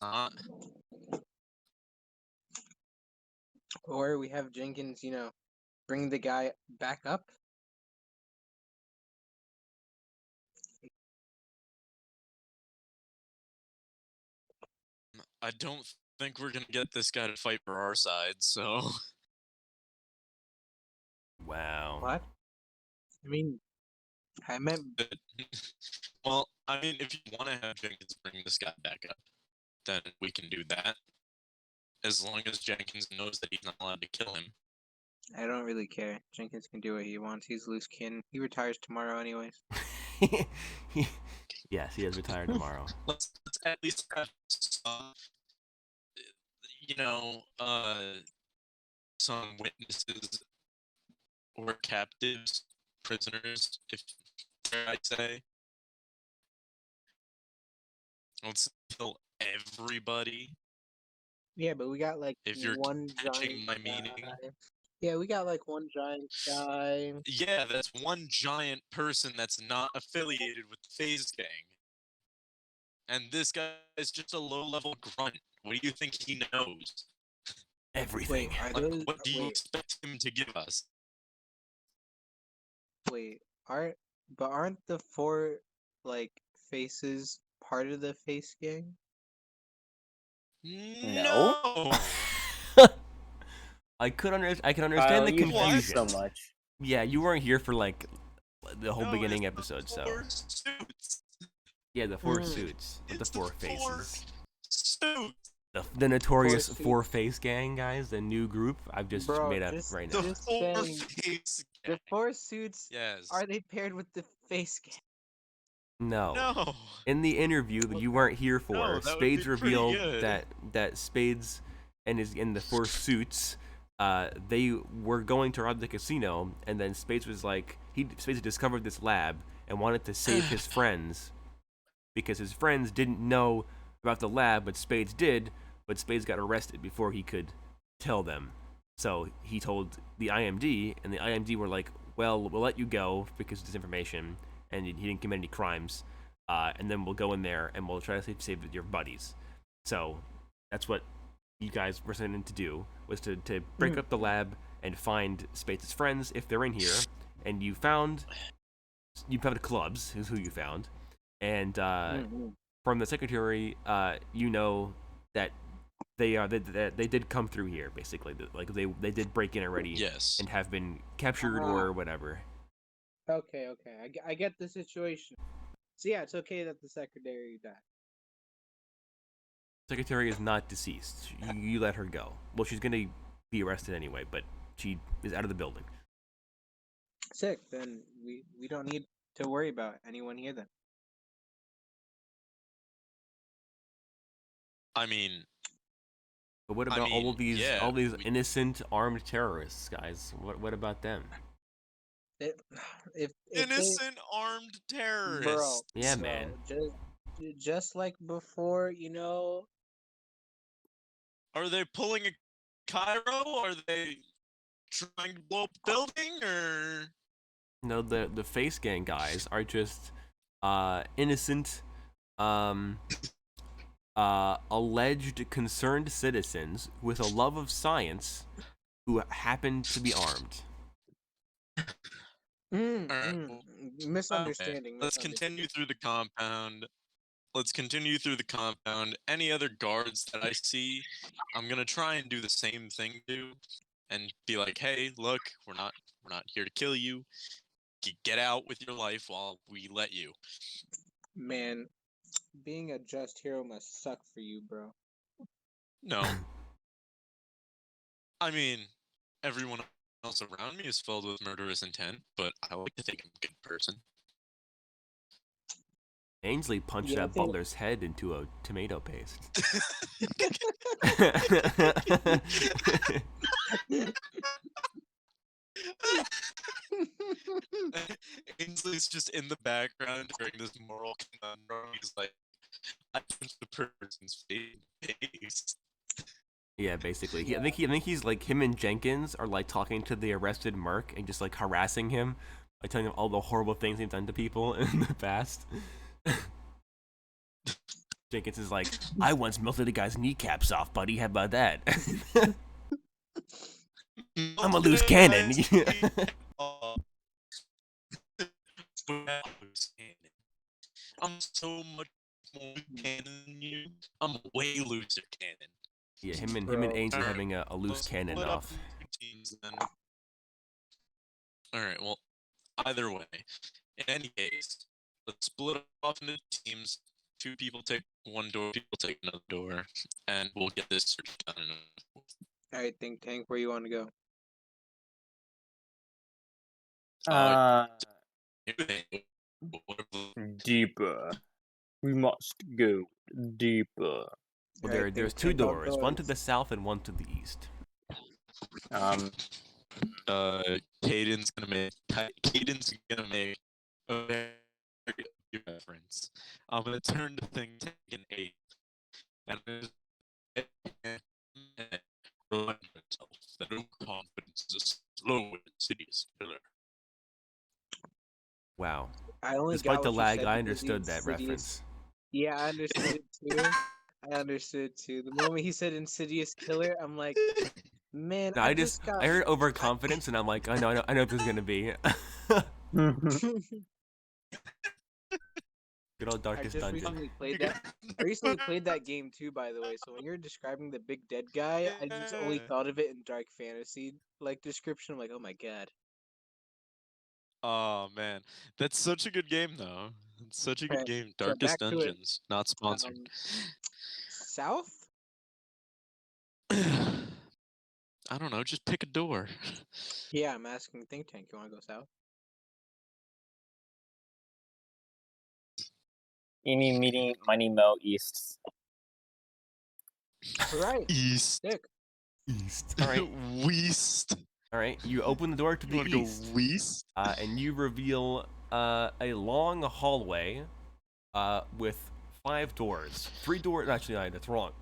not. Or we have Jenkins, bring the guy back up. I don't think we're gonna get this guy to fight for our side, so. Wow. What? I mean, I meant. Well, I mean, if you want to have Jenkins bring this guy back up, then we can do that. As long as Jenkins knows that he's not allowed to kill him. I don't really care. Jenkins can do what he wants. He's loose cannon. He retires tomorrow, anyways. Yes, he is retired tomorrow. Let's at least have some, some witnesses or captives, prisoners, if dare I say. Let's kill everybody. Yeah, but we got like If you're one catching giant my guy. meaning. Yeah, we got like one giant guy. Yeah, that's one giant person that's not affiliated with the FaZe gang. And this guy is just a low-level grunt. What do you think he knows? Everything. Wait, What do you expect him to give us? Wait, aren't the four faces part of the FaZe gang? No. I can understand the confusion. So much. Yeah, you weren't here for like the whole beginning episode, so. Suits. Yeah, the four suits with the four faces. Suits. The notorious four face gang, guys, the new group I've just made up right now. The four face gang. The four suits. Yes. Are they paired with the FaZe gang? No. No. In the interview that you weren't here for, Spades revealed good. that Spades and the four suits, they were going to rob the casino, and then Spades was like, Spades discovered this lab and wanted to save his friends because his friends didn't know about the lab, but Spades did. But Spades got arrested before he could tell them. So he told the IMD, and the IMD were like, "Well, we'll let you go because of this information, and he didn't commit any crimes, and then we'll go in there and we'll try to save your buddies." So that's what you guys were sent in to do, was to break up the lab and find Spades' friends if they're in here. And you found clubs is who you found, and from the secretary, you know that they did come through here, basically. Like they did break in already, yes, and have been captured or whatever. Okay, I get the situation. So yeah, it's okay that the secretary died. Secretary is not deceased. You let her go. Well, she's gonna be arrested anyway, but she is out of the building. Sick. Then we don't need to worry about anyone here then. I mean, but what about all these innocent armed terrorists, guys? What about them? If innocent armed terrorists, bro, yeah, man. Just like before, Are they pulling a Cairo? Are they trying to blow up a building, or? No, the FaZe gang guys are just innocent, alleged concerned citizens with a love of science who happen to be armed. Misunderstanding. Okay. Let's continue through the compound. Any other guards that I see, I'm gonna try and do the same thing to, and be like, "Hey, look, we're not here to kill you. Get out with your life while we let you." Man, being a just hero must suck for you, bro. No. I mean, everyone else around me is filled with murderous intent, but I like to think I'm a good person. Ainsley punched that butler's head into a tomato paste. Ainsley's just in the background during this moral conundrum. He's like, I punched the person's face. Yeah, basically. Yeah. I think he's like, him and Jenkins are like talking to the arrested Merc and just like harassing him, like telling him all the horrible things he's done to people in the past. Jenkins is like, I once melted a guy's kneecaps off, buddy. How about that? I'm a loose cannon. I'm so much more cannon than you. I'm a way looser cannon. Yeah, him and Bro. Ainsley Alright, having a loose let's cannon split up off. into teams then. Alright, well, either way, in any case, let's split off into teams. 2 people take one door, people take another door, and we'll get this search done. Alright, think tank, where you want to go? Deeper. We must go deeper. Well, Alright, there's think 2 tank, I'll doors, go one to as- the south and one to the east. Caden's gonna make a very good reference. I'm gonna turn the thing to an 8 and remind myself that overconfidence is a slow and insidious killer. Wow. I only Despite got the what you lag, said I because the understood that Insidious- reference. Yeah, I understood it too. I understood it too. The moment he said insidious killer, I'm like, man, No, I I just got. heard overconfidence, and I'm like, I know what this is gonna be. Good old I Darkest just Dungeon. recently played that. I recently played that game too, by the way. So when you're describing the big dead guy, I just only Yeah. thought of it in dark fantasy like description. I'm like, oh my god. Oh man, that's such a good game though. It's such a good Right, game. so Darkest back to it. Dungeons, not sponsored. South? I don't know, just pick a door. Yeah, I'm asking think tank. You want to go south? Eeny, meeny, miny, mo, east. Right. East. Sick. East. All right. West. All right. You open the door to You the wanna go east, west? and you reveal a long hallway with 5 doors. 3 doors. Actually, no, that's wrong.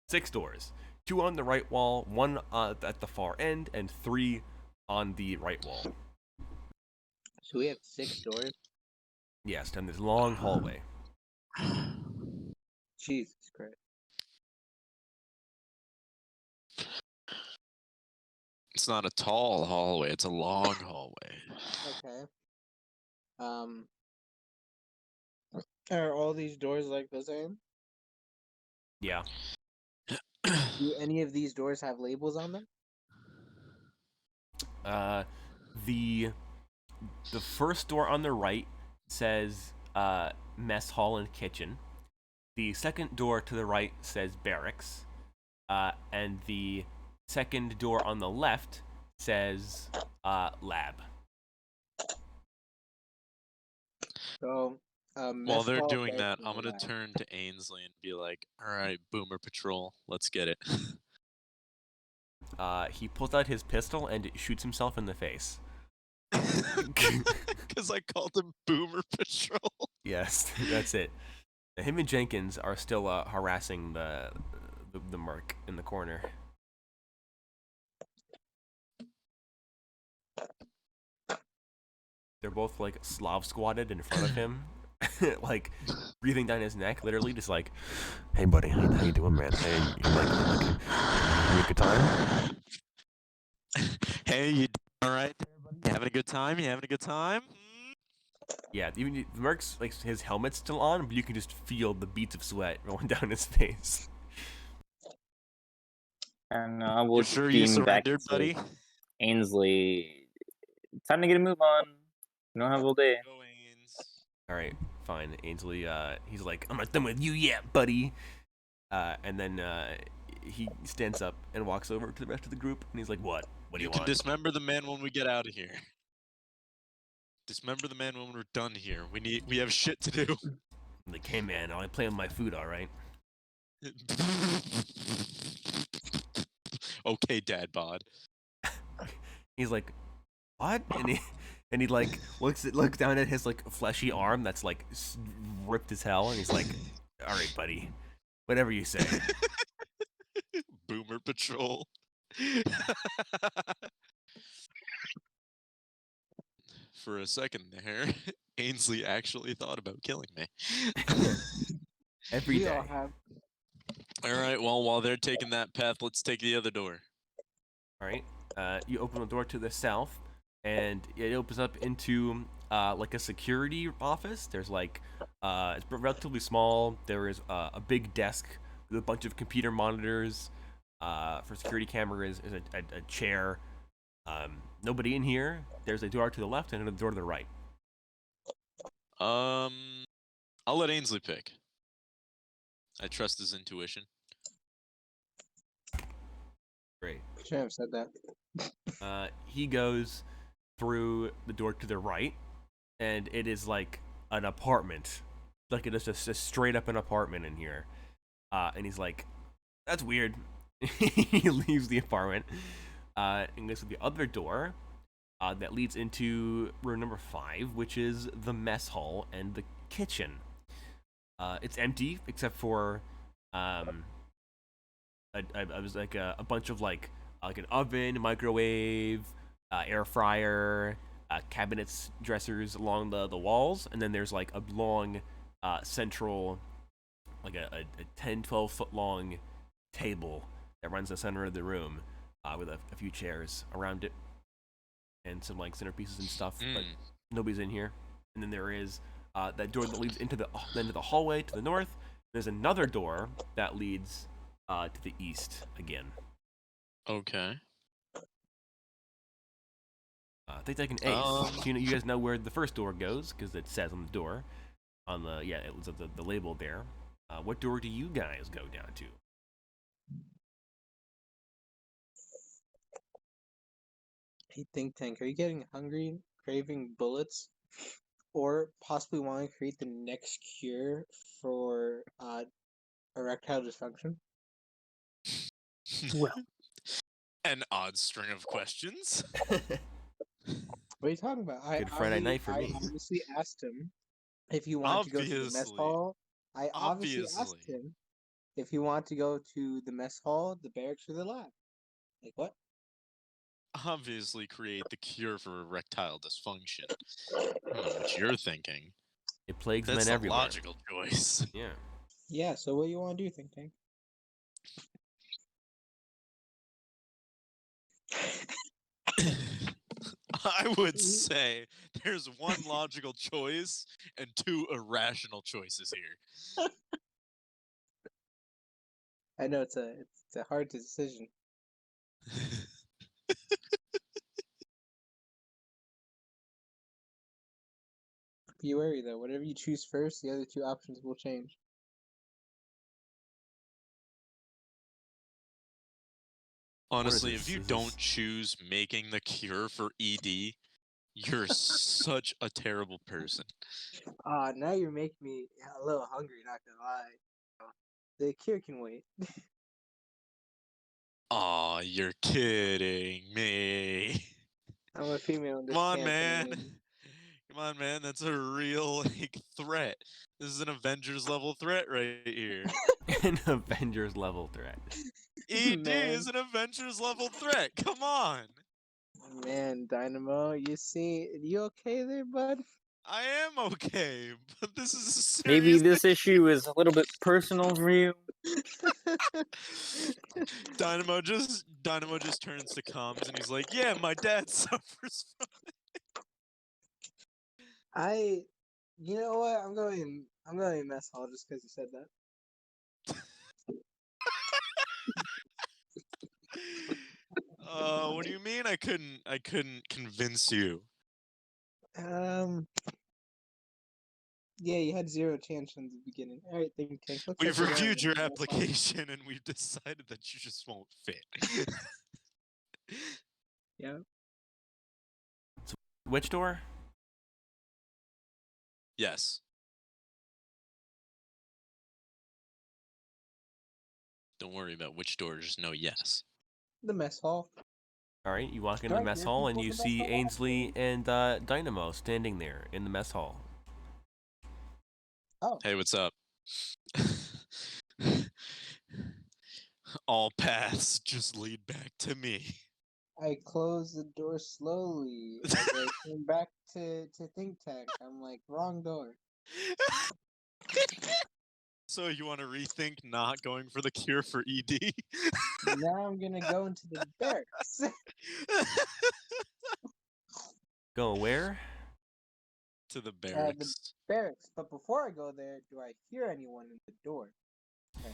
6 doors. 2 on the right wall, 1 at the far end, and 3 on the right wall. So we have 6 doors. Yes, down this long hallway. Jesus Christ. It's not a tall hallway, it's a long hallway. Okay. Are all these doors like the same? Yeah. Do any of these doors have labels on them? The first door on the right says mess hall and kitchen. The second door to the right says barracks. And the second door on the left says lab. So, While mess they're hall, doing barracks, that, I'm and gonna lab. turn to Ainsley and be like, alright, Boomer Patrol, let's get it. He pulls out his pistol and shoots himself in the face. Because I called him Boomer Patrol. Yes, that's it. Him and Jenkins are still harassing the merc in the corner. They're both like Slav squatted in front of him, like breathing down his neck, literally just like, "Hey, buddy, how you doing, man? Hey, you having a good time?" Hey, you alright there, buddy? You having a good time? You having a good time? Yeah, even the merc's like his helmet's still on, but you can just feel the beads of sweat rolling down his face. And we'll You sure you beam back surrendered, to buddy? Ainsley. Time to get a move on. We don't have all day. Go, Ains. All right, fine. Ainsley, he's like, "I'm not done with you yet, buddy." And then he stands up and walks over to the rest of the group, and he's like, "What? What do you You can want?" dismember the man when we get out of here. Dismember the man when we're done here. We have shit to do. I'm like, "Hey, man, I play with my food, all right?" Okay, Dad Bod. He's like, "What?" And he like looks down at his like fleshy arm that's like ripped as hell, and he's like, "All right, buddy, whatever you say." Boomer Patrol. For a second there, Ainsley actually thought about killing me. every We day. all have. All right. Well, while they're taking that path, let's take the other door. All right. You open the door to the south, and it opens up into like a security office. There's like it's relatively small. There is a big desk with a bunch of computer monitors. For security cameras is a chair. Nobody in here. There's a door to the left and a door to the right. I'll let Ainsley pick. I trust his intuition. Great. Should have said that. He goes through the door to the right, and it is like an apartment. Like it is just straight up an apartment in here. And he's like, "That's weird." He leaves the apartment and goes to the other door that leads into room number 5, which is the mess hall and the kitchen. It's empty except for I was like a bunch of like an oven, microwave, air fryer, cabinets, dressers along the walls, and then there's like a long central, like a 10-12 foot long table that runs the center of the room with a few chairs around it and some like centerpieces and stuff, but nobody's in here. And then there is that door that leads into the hallway to the north. There's another door that leads to the east again. Okay. I think like an ace. So, you guys know where the first door goes because it says on the door, it was the label there. What door do you guys go down to? Hey, Think Tank, are you getting hungry, craving bullets, or possibly wanting to create the next cure for erectile dysfunction? Well. An odd string of questions. What are you talking about? Good Friday night for me. I obviously asked him if he wanted to go to the mess Obviously. hall. I obviously asked Obviously. him if he wanted to go to the mess hall, the barracks, or the lab. Like what? Obviously create the cure for erectile dysfunction. I don't know what you're thinking. It plagues That's men the everywhere. logical choice. Yeah. Yeah, so what do you want to do, Think Tank? I would say there's one logical choice and 2 irrational choices here. I know it's a hard decision. Be wary though. Whatever you choose first, the other 2 options will change. Honestly, this? if you Is don't this- choose making the cure for ED, you're such a terrible person. Now you're making me a little hungry, not gonna lie. The cure can wait. Aw, you're kidding me. I'm a female in this Come on, campaign. man. Come on, man. That's a real like threat. This is an Avengers level threat right here. An Avengers level threat. ED Man. is an Avengers level threat. Come on. Man, Dynamo, you see, you okay there, bud? I am okay, but this is a serious Maybe this issue is a little bit personal for you. Dynamo just turns to comms and he's like, "Yeah, my dad suffers from." You know what? I'm going to mess hall just because you said that. What do you mean? I couldn't convince you. Yeah, you had 0 chance from the beginning. All right, Think Tank. Looks We've like we're reviewed going your to mess hall. application and we've decided that you just won't fit. Yeah. Which door? Yes. Don't worry about which door, just know yes. The mess hall. All right, you walk into the Alright, mess there hall are and people you in the see mess hall. Ainsley and Dynamo standing there in the mess hall. Oh, Hey, what's up? All paths just lead back to me. I closed the door slowly as I came back to Think Tank. I'm like, wrong door. So you want to rethink not going for the cure for ED? Now I'm gonna go into the barracks. Go where? To the The barracks. barracks. But before I go there, do I hear anyone in the door? Okay.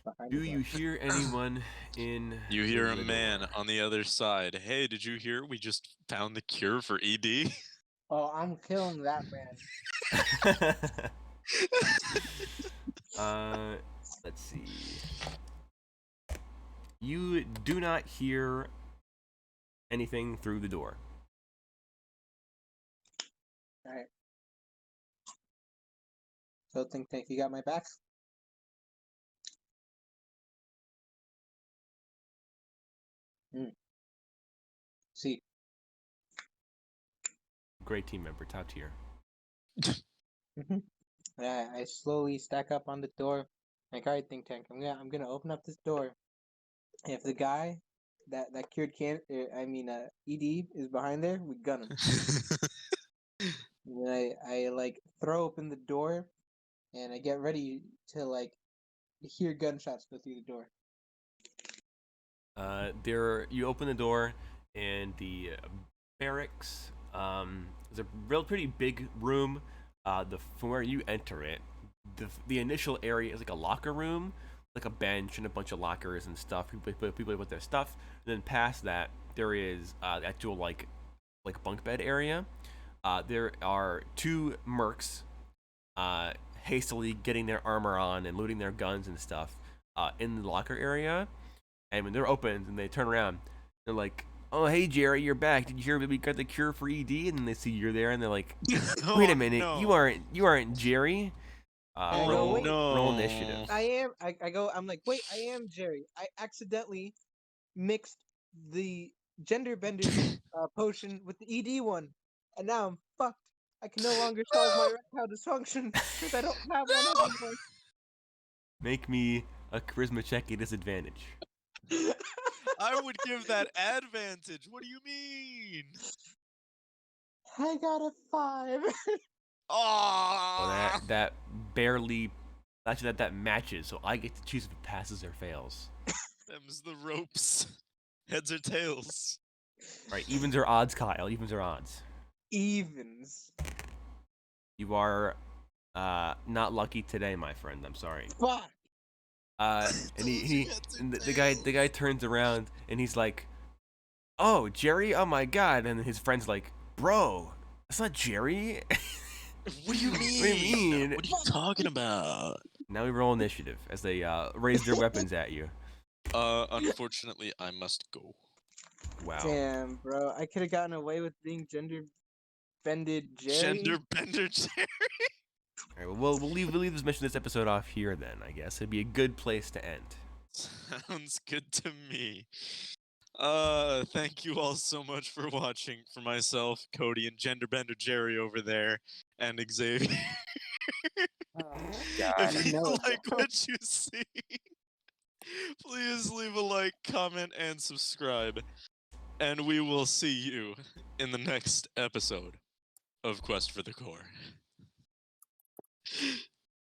Behind Do the you door. hear anyone in? You hear a the man door? on the other side. Hey, did you hear? We just found the cure for ED. Oh, I'm killing that man. Let's see. You do not hear anything through the door. Alright. So think you got my back? See. Great team member, top tier. I slowly stack up on the door. Like, alright, think tank. I'm gonna open up this door. If the guy that cured ED is behind there, we gun him. And then I like throw open the door, and I get ready to like hear gunshots go through the door. You open the door, and the barracks. There's a pretty big room. From where you enter it, the initial area is like a locker room, like a bench and a bunch of lockers and stuff. People put their stuff. And then past that, there is actual like bunk bed area. There are two mercs hastily getting their armor on and looting their guns and stuff in the locker area. And when they're open and they turn around, they're like, "Oh, hey Jerry, you're back. Did you hear we got the cure for ED?" And then they see you're there, and they're like, "Wait a minute, no. you aren't Jerry." I go, Roll "Wait." roll initiative. I'm like, wait, I am Jerry. I accidentally mixed the gender bender potion with the ED one, and now I'm fucked. I can no longer solve my erectile dysfunction because I don't have one anymore. Make me a charisma check at disadvantage. I would give that advantage. What do you mean? I got a 5. Oh, That barely. Actually, that matches. So I get to choose if it passes or fails. them's the ropes. Heads or tails? Right, evens or odds, Kyle. Evens or odds. Evens. You are not lucky today, my friend. I'm sorry. Fuck. And the guy turns around and he's like, "Oh, Jerry! Oh my God!" And his friend's like, "Bro, that's not Jerry." What do you mean? What do you mean? What are you talking about? Now we roll initiative as they raise their weapons at you. Unfortunately, I must go. Wow. Damn, bro. I could have gotten away with being gender bended Jerry. Gender bender Jerry. All right, well, we'll leave this episode off here then. I guess it'd be a good place to end. Sounds good to me. Thank you all so much for watching. For myself, Cody, and Genderbender Jerry over there, and Xavier. God. If you No. like what you see, please leave a like, comment, and subscribe. And we will see you in the next episode of Quest for the Core.